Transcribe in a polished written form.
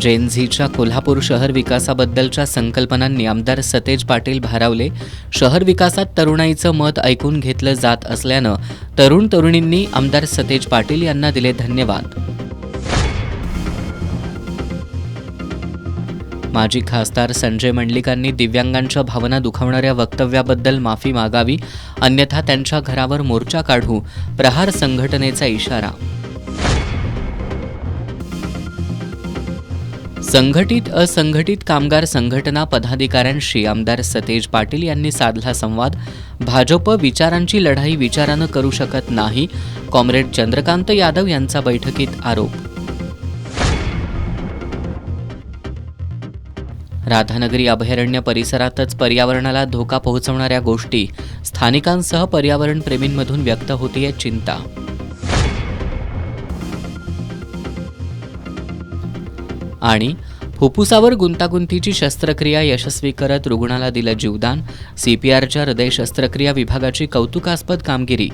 जेन झीच्या कोल्हापूर शहर विकासाबद्दलच्या संकल्पनांनी आमदार सतेज पाटील भारावले. शहर विकासात तरुणाईचं मत ऐकून घेतलं जात असल्यानं तरुण तरुणींनी आमदार सतेज पाटील यांना दिले धन्यवाद. माजी खासदार संजय मंडलिकांनी दिव्यांगांच्या भावना दुखावणाऱ्या वक्तव्याबद्दल माफी मागावी, अन्यथा त्यांच्या घरावर मोर्चा काढू, प्रहार संघटनेचा इशारा. संघटित असंघटित कामगार संघटना पदाधिकाऱ्यांशी आमदार सतेज पाटील यांनी साधला संवाद. भाजप विचारांची लढाई विचारानं करू शकत नाही, कॉम्रेड चंद्रकांत यादव यांचा बैठकीत आरोप. राधानगरी अभयारण्य परिसरातच पर्यावरणाला धोका पोहोचवणाऱ्या गोष्टी स्थानिकांसह पर्यावरण प्रेमींमधून व्यक्त होतीये चिंता. आणि फुफ्फुसावर गुंतागुंतीची शस्त्रक्रिया यशस्वी करत रुग्णाला दिलं जीवदान. CPRच्या हृदय शस्त्रक्रिया विभागाची कौतुकास्पद कामगिरी.